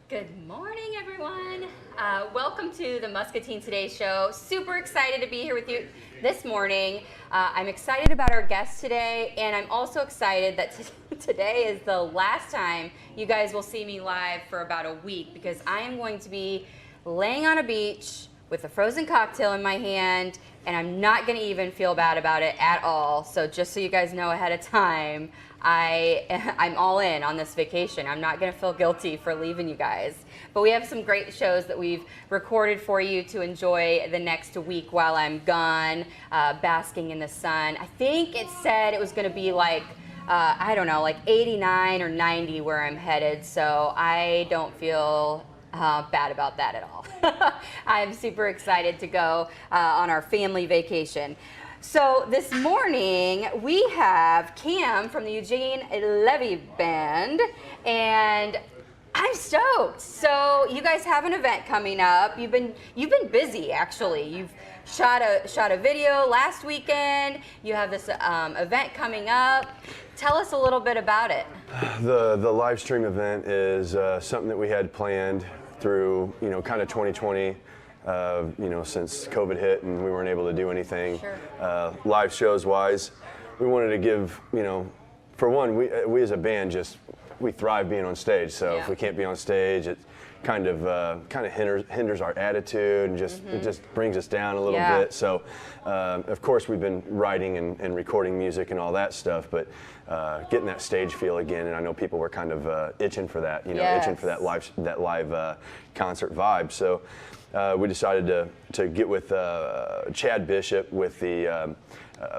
Good morning, everyone. Welcome to the Muscatine Today show. Super excited to be here with you this morning. I'm excited about our guest today, and I'm also excited that today is the last time you guys will see me live for about a week, because I am going to be laying on a beach with a frozen cocktail in my hand, and I'm not going to even feel bad about it at all. So just so you guys know ahead of time, I'm all in on this vacation. I'm not going to feel guilty for leaving you guys. But we have some great shows that we've recorded for you to enjoy the next week while I'm gone, basking in the sun. I think it said it was going to be like, I don't know, like 89 or 90 where I'm headed. So I don't feel bad about that at all. I'm super excited to go on our family vacation. So this morning we have Cam from the Eugene Levy Band, and I'm stoked. So you guys have an event coming up. You've been busy, actually. You've shot a video last weekend. You have this event coming up. Tell us a little bit about it. The live stream event is something that we had planned through, kind of 2020. Since COVID hit and we weren't able to do anything. Sure. Live shows wise, we wanted to give, for one, we as a band we thrive being on stage. So if we can't be on stage, it kind of hinders our attitude and it just brings us down a little bit. So of course we've been writing and recording music and all that stuff, but getting that stage feel again, and I know people were kind of itching for that, itching for that live concert vibe. So we decided to get with Chad Bishop with the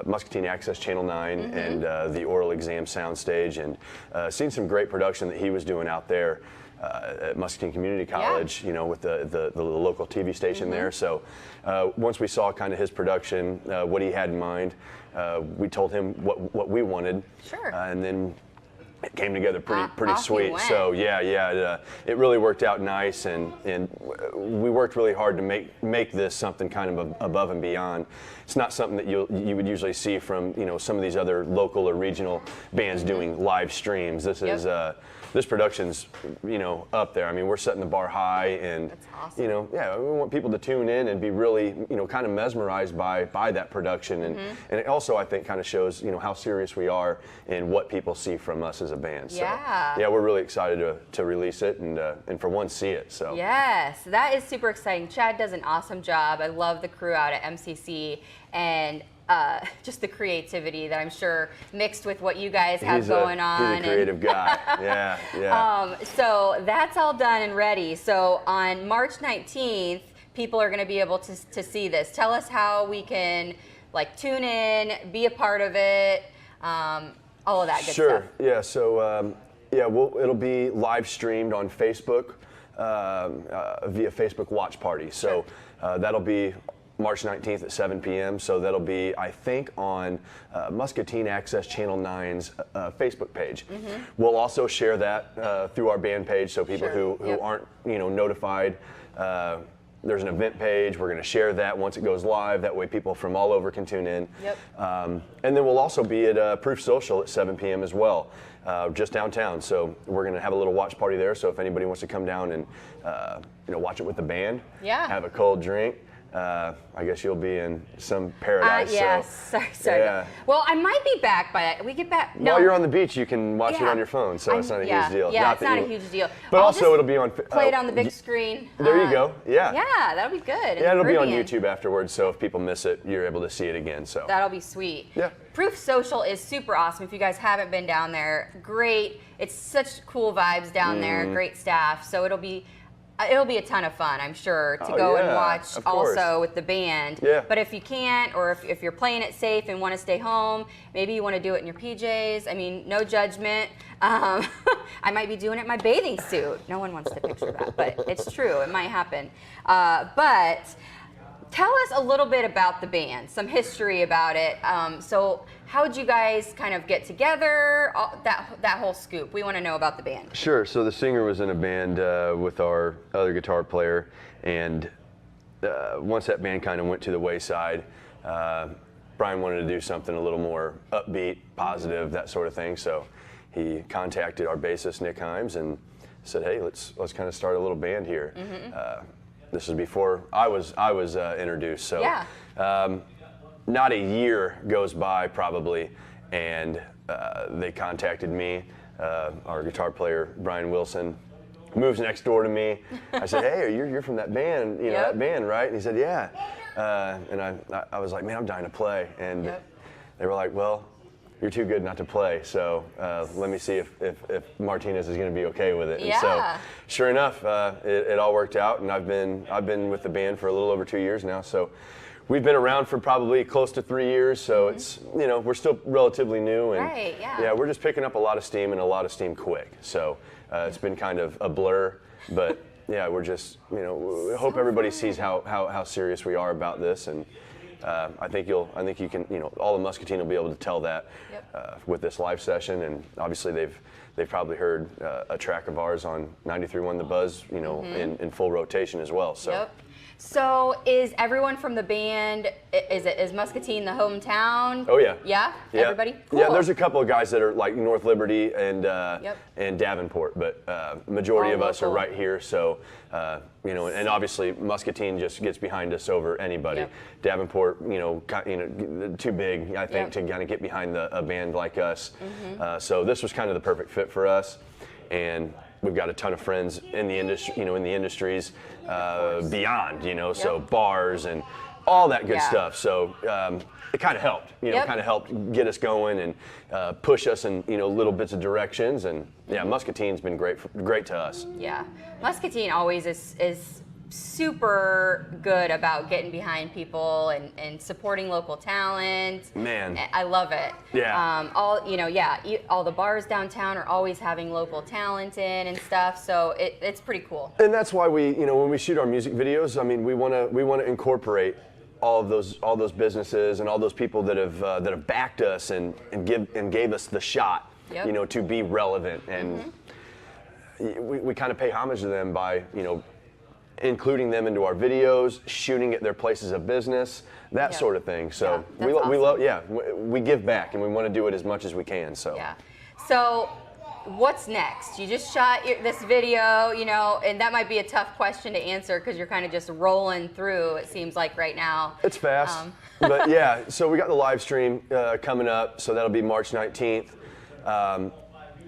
Muscatine Access Channel 9 and the Oral Exam Soundstage, and seen some great production that he was doing out there at Muscatine Community College, with the local TV station there. So once we saw kind of his production, what he had in mind, we told him what we wanted, and then it came together pretty sweet. So it really worked out nice, and we worked really hard to make this something kind of above and beyond. It's not something that you would usually see from some of these other local or regional bands doing live streams. This is this production's up there. I mean, we're setting the bar high, and that's awesome. We want people to tune in and be really kind of mesmerized by that production, and it also, I think, kind of shows how serious we are and what people see from us as a band. So we're really excited to release it and for one see it. So yes, that is super exciting. Chad does an awesome job. I love the crew out at MCC, and just the creativity that I'm sure mixed with what you guys have going on. He's a creative guy. Yeah. So that's all done and ready. So on March 19th, people are going to be able to see this. Tell us how we can tune in, be a part of it, all of that good stuff. Sure. Yeah. So it'll be live streamed on Facebook via Facebook Watch Party. So that'll be March 19th at 7 p.m. So that'll be, I think, on Muscatine Access Channel 9's Facebook page. We'll also share that through our band page, so people who aren't notified. There's an event page. We're going to share that once it goes live. That way people from all over can tune in. And then we'll also be at Proof Social at 7 p.m. as well, just downtown. So we're going to have a little watch party there. So if anybody wants to come down and watch it with the band, have a cold drink, I guess you'll be in some paradise. Yes. Sorry. Yeah. Well, I might be back by that. We get back. No. While you're on the beach, you can watch it on your phone, so it's not a huge deal. Yeah, it's not a huge deal. But also, it'll be on. Play it on the big screen. There you go. Yeah. Yeah, that'll be good. Yeah, it'll be on YouTube afterwards, so if people miss it, you're able to see it again. So that'll be sweet. Yeah. Proof Social is super awesome. If you guys haven't been down there, great. It's such cool vibes down there. Great staff. So it'll be a ton of fun, I'm sure, to go and watch also with the band. Yeah. But if you can't, or if you're playing it safe and want to stay home, maybe you want to do it in your PJs. I mean, no judgment. I might be doing it in my bathing suit. No one wants to picture that, but it's true. It might happen. But tell us a little bit about the band, some history about it. So how'd you guys kind of get together, that whole scoop? We want to know about the band. Sure. So the singer was in a band with our other guitar player, and once that band kind of went to the wayside, Brian wanted to do something a little more upbeat, positive, that sort of thing. So he contacted our bassist, Nick Himes, and said, hey, let's kind of start a little band here. This was before I was introduced. So not a year goes by probably, and they contacted me. Our guitar player, Brian Wilson, moves next door to me. I said, hey, you're from that band, that band, right? And he said, yeah. And I was like, man, I'm dying to play. And they were like, well, you're too good not to play. So let me see if Martinez is going to be okay with it. And so sure enough, it all worked out. And I've been with the band for a little over 2 years now. So we've been around for probably close to 3 years. So it's, we're still relatively new. And yeah, we're just picking up a lot of steam and a lot of steam quick. So it's been kind of a blur, but yeah, we're just, we hope everybody sees how serious we are about this. And I think you can, all of Muscatine will be able to tell that with this live session. And obviously they've probably heard a track of ours on 93.1 The Buzz, in full rotation as well. So. So is everyone from the band, is Muscatine the hometown? Oh yeah. Yeah? Everybody? Cool. Yeah, there's a couple of guys that are like North Liberty and Davenport, but majority of us are right here. So, and obviously Muscatine just gets behind us over anybody. Davenport, too big, I think, to kind of get behind a band like us. So this was kind of the perfect fit for us. And we've got a ton of friends in the industry, in the industries beyond, so bars and all that good stuff. So it kind of helped, kind of helped get us going and push us in, little bits of directions. And yeah, Muscatine's been great to us. Yeah, Muscatine always is super good about getting behind people and supporting local talent. Man, I love it. Yeah. All the bars downtown are always having local talent in and stuff. So it's pretty cool. And that's why we, when we shoot our music videos, I mean, we want to incorporate all those businesses and all those people that have backed us and gave us the shot, to be relevant. And we kind of pay homage to them by, including them into our videos, shooting at their places of business, that sort of thing. So we love, we give back and we want to do it as much as we can. So So what's next? You just shot this video, and that might be a tough question to answer because you're kind of just rolling through, it seems like right now. It's fast, but yeah. So we got the live stream coming up, so that'll be March 19th.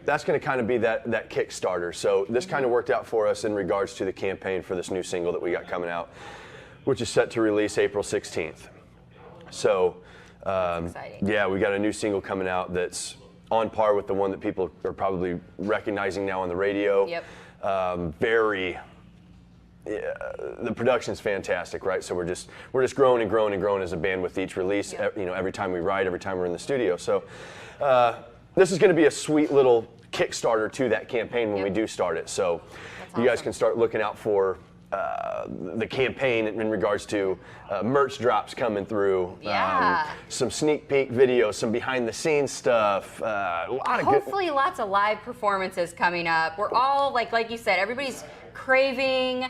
That's going to kind of be that Kickstarter. So this kind of worked out for us in regards to the campaign for this new single that we got coming out, which is set to release April 16th. So, yeah, we got a new single coming out that's on par with the one that people are probably recognizing now on the radio. The production's fantastic, right? So we're just growing and growing and growing as a band with each release. Every time we write, every time we're in the studio. So. This is going to be a sweet little Kickstarter to that campaign when we do start it. So you guys can start looking out for the campaign in regards to merch drops coming through, some sneak peek videos, some behind the scenes stuff, hopefully lots of live performances coming up. We're all, like you said, everybody's craving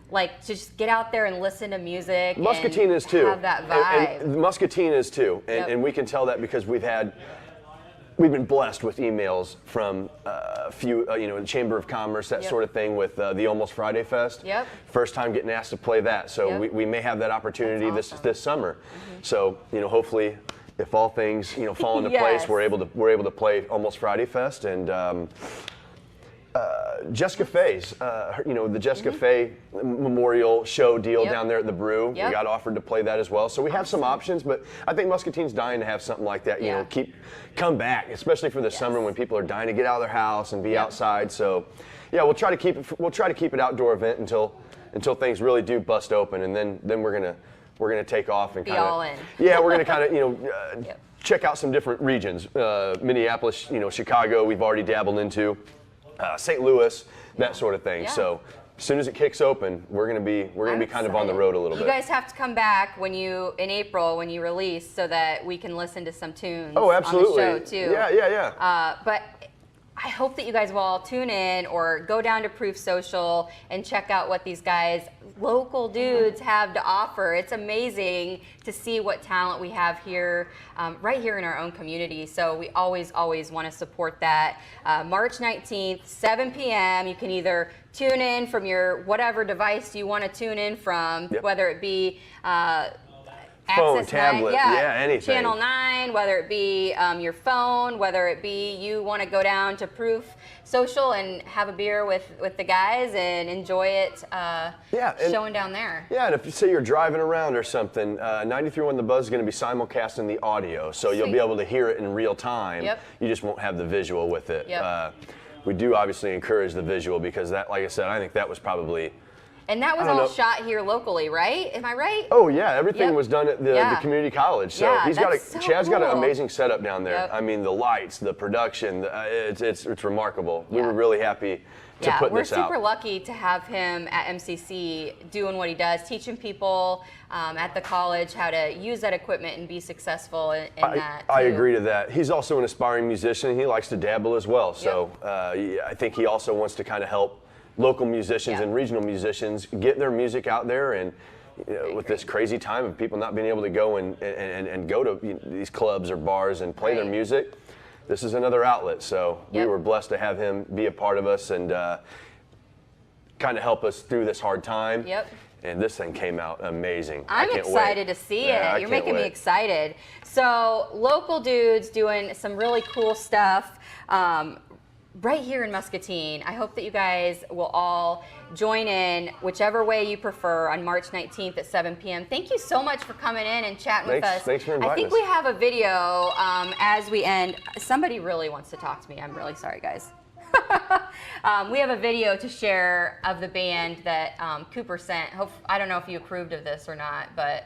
to just get out there and listen to music. Muscatine is too. Have that vibe. And Muscatine is too. And we can tell that because we've been blessed with emails from a few, the Chamber of Commerce, that sort of thing with the Almost Friday Fest. First time getting asked to play that. So we may have that opportunity this summer. So, hopefully if all things, fall into place, we're able to play Almost Friday Fest. And Jessica Faye's, the Jessica Faye Memorial Show deal down there at the Brew. We got offered to play that as well. So we have some options, but I think Muscatine's dying to have something like that. Come back, especially for the summer when people are dying to get out of their house and be outside. So, yeah, we'll try to keep it outdoor event until things really do bust open, and then we're gonna take off and kind of all in. Yeah, we're gonna kind of check out some different regions. Minneapolis, Chicago, we've already dabbled into. St. Louis, that sort of thing. So as soon as it kicks open, we're gonna be kind of on the road a little bit. You guys have to come back in April when you release, so that we can listen to some tunes. Oh, absolutely. On the show too. Yeah. But I hope that you guys will all tune in or go down to Proof Social and check out what these guys. local dudes have to offer. It's amazing to see what talent we have here, right here in our own community. So we always want to support that. March 19th, 7 p.m. You can either tune in from your whatever device you want to tune in from, whether it be phone, Access tablet, 9, anything. Channel 9, whether it be your phone, whether it be you want to go down to Proof Social and have a beer with the guys and enjoy it showing down there. Yeah, and if you say you're driving around or something, 93.1 The Buzz is going to be simulcasting the audio, so you'll be able to hear it in real time. You just won't have the visual with it. We do obviously encourage the visual because that, like I said, I think that was probably... And that was all shot here locally, right? Am I right? Oh yeah, everything was done at the community college. So he's got Chad's got an amazing setup down there. I mean, the lights, the production, it's remarkable. We were really happy to put this out. We're super lucky to have him at MCC doing what he does, teaching people at the college how to use that equipment and be successful in that. I agree to that. He's also an aspiring musician. He likes to dabble as well. So I think he also wants to kind of help local musicians and regional musicians get their music out there, and with this crazy time of people not being able to go and go to these clubs or bars and play their music, this is another outlet. So we were blessed to have him be a part of us and kind of help us through this hard time. And this thing came out amazing. I'm excited to see it. You're making me excited. So local dudes doing some really cool stuff. Right here in Muscatine. I hope that you guys will all join in whichever way you prefer on March 19th at 7 p.m. Thank you so much for coming in and chatting with us. Thanks for inviting us. I think we have a video as we end. Somebody really wants to talk to me. I'm really sorry, guys. We have a video to share of the band that Cooper sent. I don't know if you approved of this or not, but...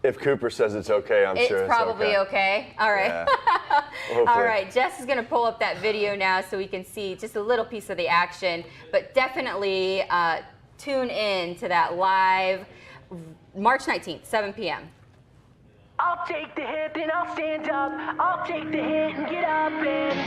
If Cooper says it's okay, I'm sure it's probably okay. All right. Yeah. All right. Jess is going to pull up that video now so we can see just a little piece of the action. But definitely tune in to that live March 19th, 7 p.m. I'll take the hit and I'll stand up. I'll take the hit and get up and...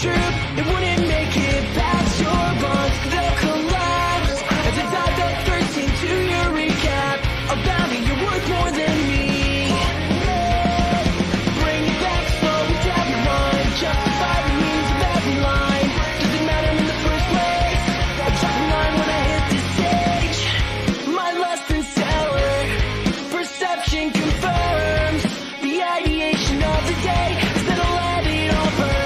It wouldn't make it past your lungs. They'll collapse as I dive up first into your recap. About me, you're worth more than me. Bring it back slow down the line. Justify the means of every line. Doesn't matter in the first place. I drop the line when I hit the stage. My less than stellar perception confirms the ideation of the day. Instead of let it all burn.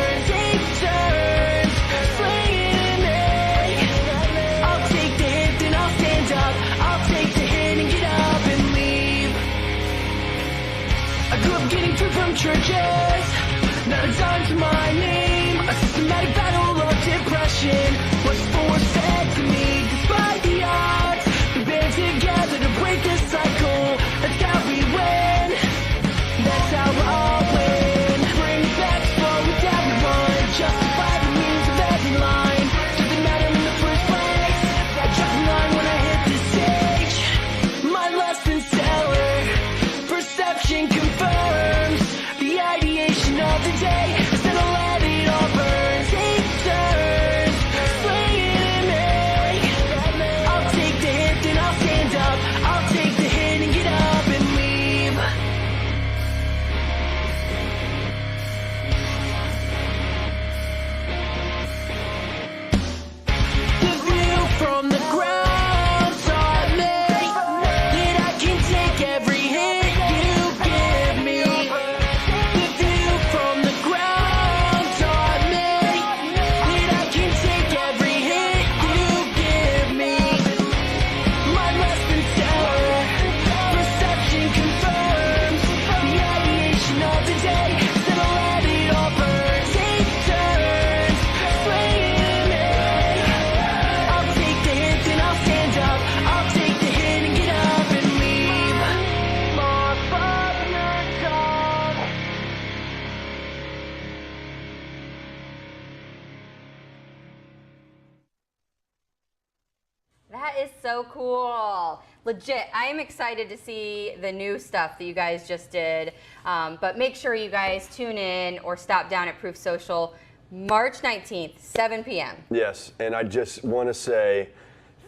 From churches, not a dime to my name. A systematic battle of depression was forced to me. Despite the odds, we band together to break this cycle. That's how we win. That's how we all win. Bring it back slow without the run. Justify the means of every line. Doesn't matter in the first place. I drop the line when I hit the stage. My less than stellar perception confirms the ideation of the day. Instead of let it all burn, take turns, slaying So cool. Legit. I am excited to see the new stuff that you guys just did. But make sure you guys tune in or stop down at Proof Social March 19th, 7 p.m. Yes, and I just want to say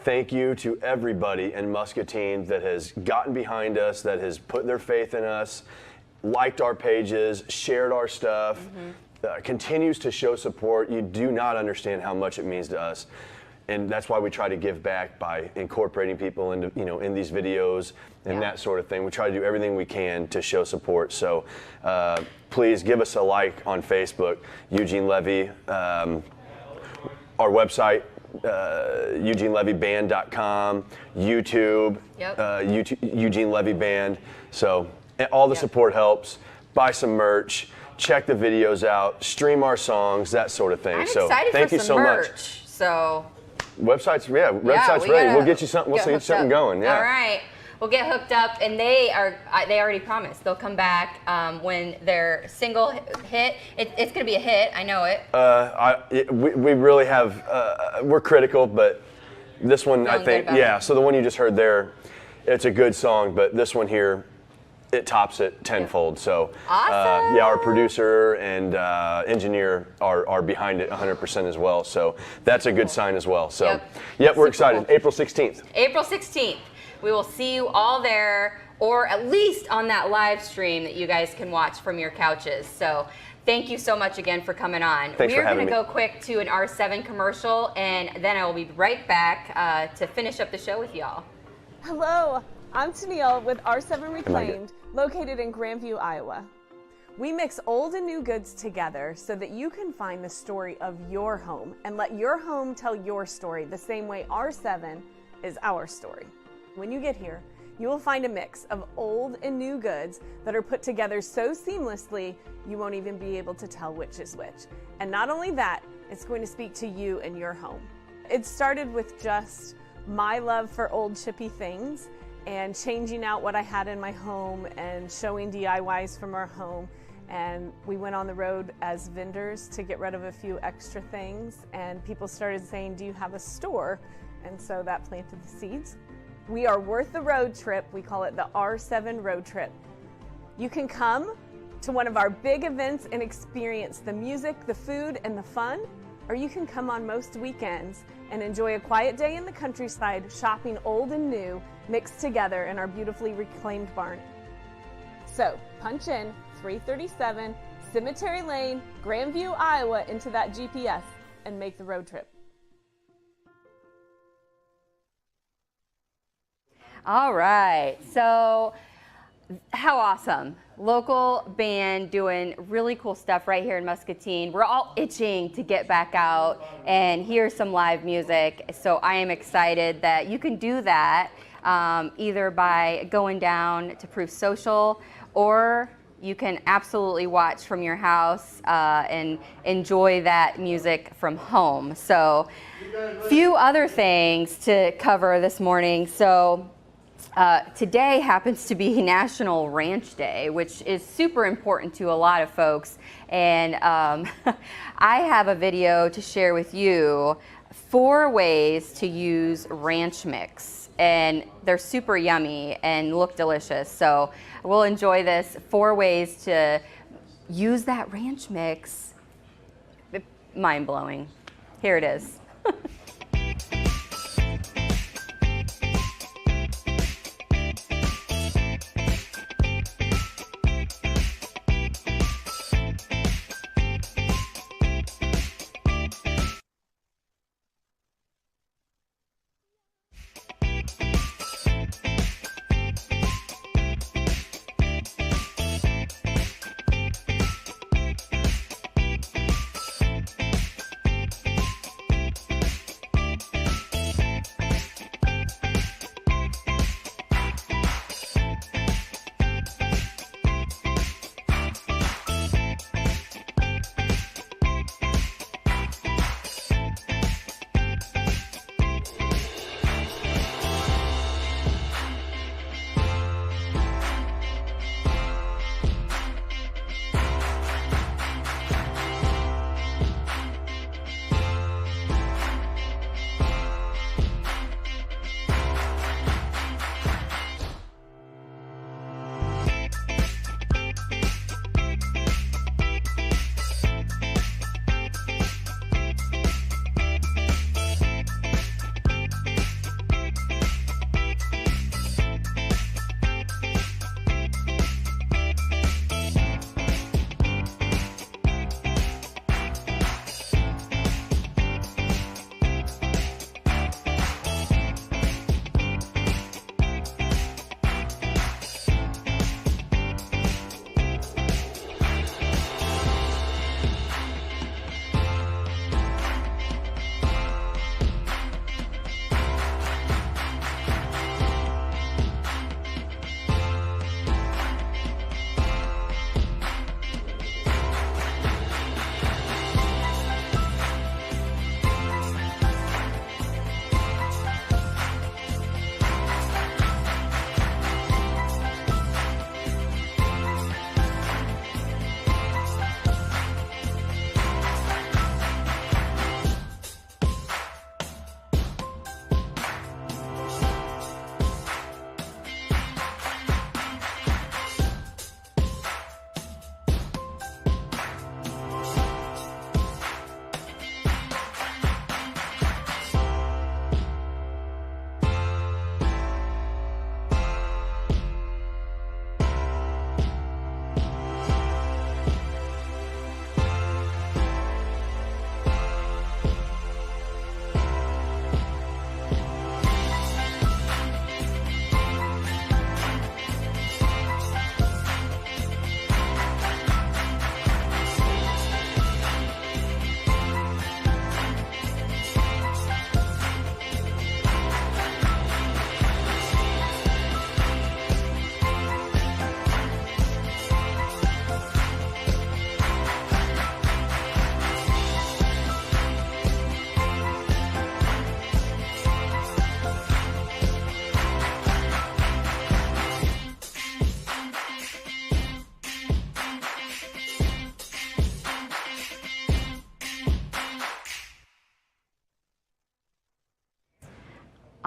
thank you to everybody in Muscatine that has gotten behind us, that has put their faith in us, liked our pages, shared our stuff, continues to show support. You do not understand how much it means to us. And that's why we try to give back by incorporating people into, in these videos and that sort of thing. We try to do everything we can to show support. So please give us a like on Facebook, Eugene Levy, our website, EugeneLevyBand.com, YouTube, Eugene Levy Band. So all the support helps. Buy some merch, check the videos out, stream our songs, that sort of thing. I'm so excited thank for you some so merch. much. So website's ready. We'll get you something. We'll get something going. Yeah. All right. We'll get hooked up, and they already promised they'll come back when their single hit. It's going to be a hit. I know it. We really have. We're critical, but this one I think, So the one you just heard there, it's a good song, but this one here, it tops it tenfold. So awesome. Our producer and engineer are behind it 100% as well. So that's a good sign as well. So we're excited. Cool. April 16th. April 16th. We will see you all there, or at least on that live stream that you guys can watch from your couches. So thank you so much again for coming on. Thanks for having me. We're going to go quick to an R7 commercial, and then I will be right back to finish up the show with y'all. Hello, I'm Tennille with R7 Reclaimed, located in Grandview, Iowa. We mix old and new goods together so that you can find the story of your home and let your home tell your story the same way R7 is our story. When you get here, you will find a mix of old and new goods that are put together so seamlessly you won't even be able to tell which is which. And not only that, it's going to speak to you and your home. It started with just my love for old chippy things and changing out what I had in my home and showing DIYs from our home. And we went on the road as vendors to get rid of a few extra things, and people started saying, do you have a store? And so that planted the seeds. We are worth the road trip. We call it the R7 Road Trip. You can come to one of our big events and experience the music, the food, and the fun, or you can come on most weekends and enjoy a quiet day in the countryside shopping old and new mixed together in our beautifully reclaimed barn. So punch in 337 Cemetery Lane, Grandview, Iowa into that GPS and make the road trip. All right, so how awesome. Local band doing really cool stuff right here in Muscatine. We're all itching to get back out and hear some live music. So I am excited that you can do that either by going down to Proof Social, or you can absolutely watch from your house and enjoy that music from home. So few other things to cover this morning. So today happens to be National Ranch Day, which is super important to a lot of folks. And I have a video to share with you 4 ways to use ranch mix. And they're super yummy and look delicious. So we'll enjoy this 4 ways to use that ranch mix. Mind blowing. Here it is.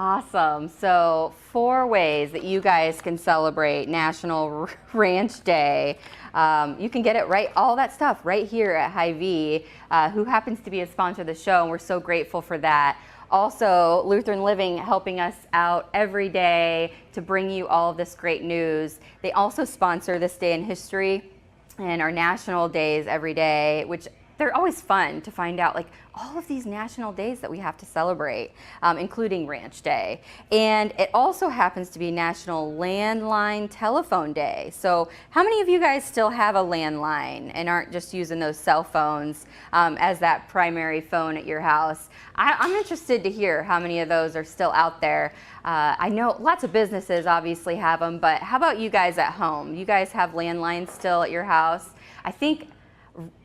Awesome. So 4 ways that you guys can celebrate National Ranch Day. You can get it right, all that stuff right here at Hy-Vee, who happens to be a sponsor of the show, and we're so grateful for that. Also, Lutheran Living helping us out every day to bring you all of this great news. They also sponsor this day in history and our national days every day, which they're always fun to find out, like all of these national days that we have to celebrate, including Ranch Day. And it also happens to be National Landline Telephone Day. So how many of you guys still have a landline and aren't just using those cell phones as that primary phone at your house? I'm interested to hear how many of those are still out there. I know lots of businesses obviously have them, but how about you guys at home? You guys have landlines still at your house? I think,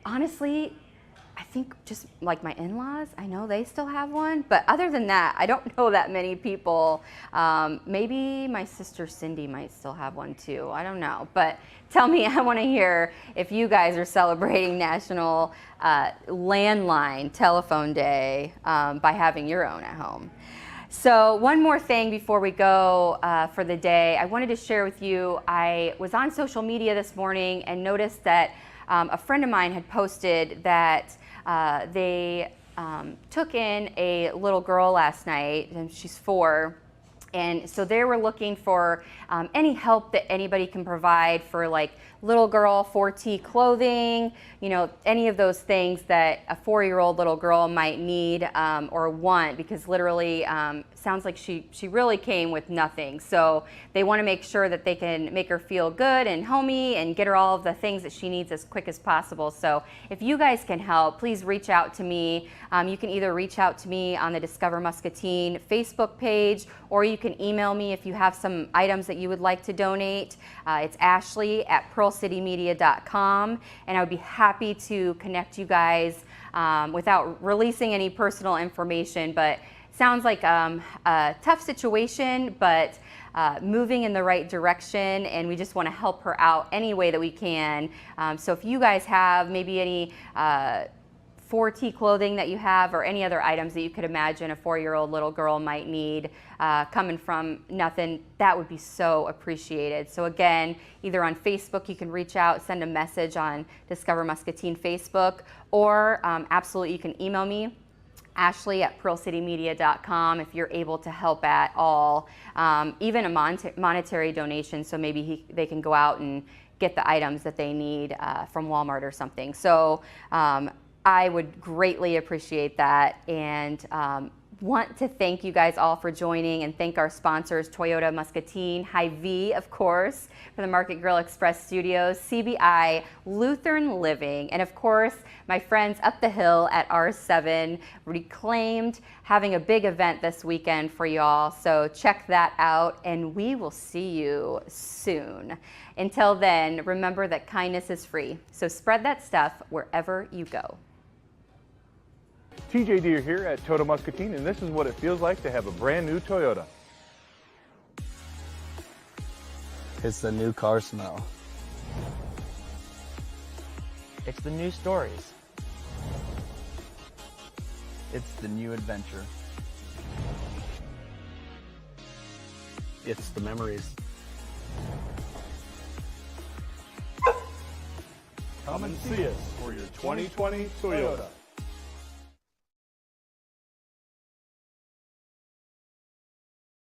honestly, just like my in-laws, I know they still have one, but other than that, I don't know that many people. Maybe my sister Cindy might still have one too, I don't know. But tell me, I wanna hear if you guys are celebrating National Landline Telephone Day by having your own at home. So one more thing before we go for the day, I wanted to share with you, I was on social media this morning and noticed that a friend of mine had posted that they took in a little girl last night, and she's 4, and so they were looking for any help that anybody can provide for like little girl 4T clothing, you know, any of those things that a 4-year-old little girl might need or want, because literally sounds like she really came with nothing. So they want to make sure that they can make her feel good and homey and get her all of the things that she needs as quick as possible. So if you guys can help, please reach out to me. You can either reach out to me on the Discover Muscatine Facebook page, or you can email me if you have some items that you would like to donate. It's Ashley@pearlcitymedia.com, and I would be happy to connect you guys without releasing any personal information. But sounds like a tough situation, but moving in the right direction, and we just want to help her out any way that we can. So if you guys have maybe any 4T clothing that you have, or any other items that you could imagine a 4-year-old little girl might need coming from nothing, that would be so appreciated. So again, either on Facebook, you can reach out, send a message on Discover Muscatine Facebook, or absolutely you can email me, Ashley@pearlcitymedia.com, if you're able to help at all. Even a monetary donation, so maybe they can go out and get the items that they need from Walmart or something. So I would greatly appreciate that, and want to thank you guys all for joining, and thank our sponsors, Toyota Muscatine, Hy-Vee, of course, for the Market Grill Express Studios, CBI, Lutheran Living, and of course, my friends up the hill at R7 Reclaimed, having a big event this weekend for y'all. So check that out, and we will see you soon. Until then, remember that kindness is free. So spread that stuff wherever you go. TJ Deere here at Toyota Muscatine, and this is what it feels like to have a brand new Toyota. It's the new car smell. It's the new stories. It's the new adventure. It's the memories. Come and see us for your 2020 Toyota.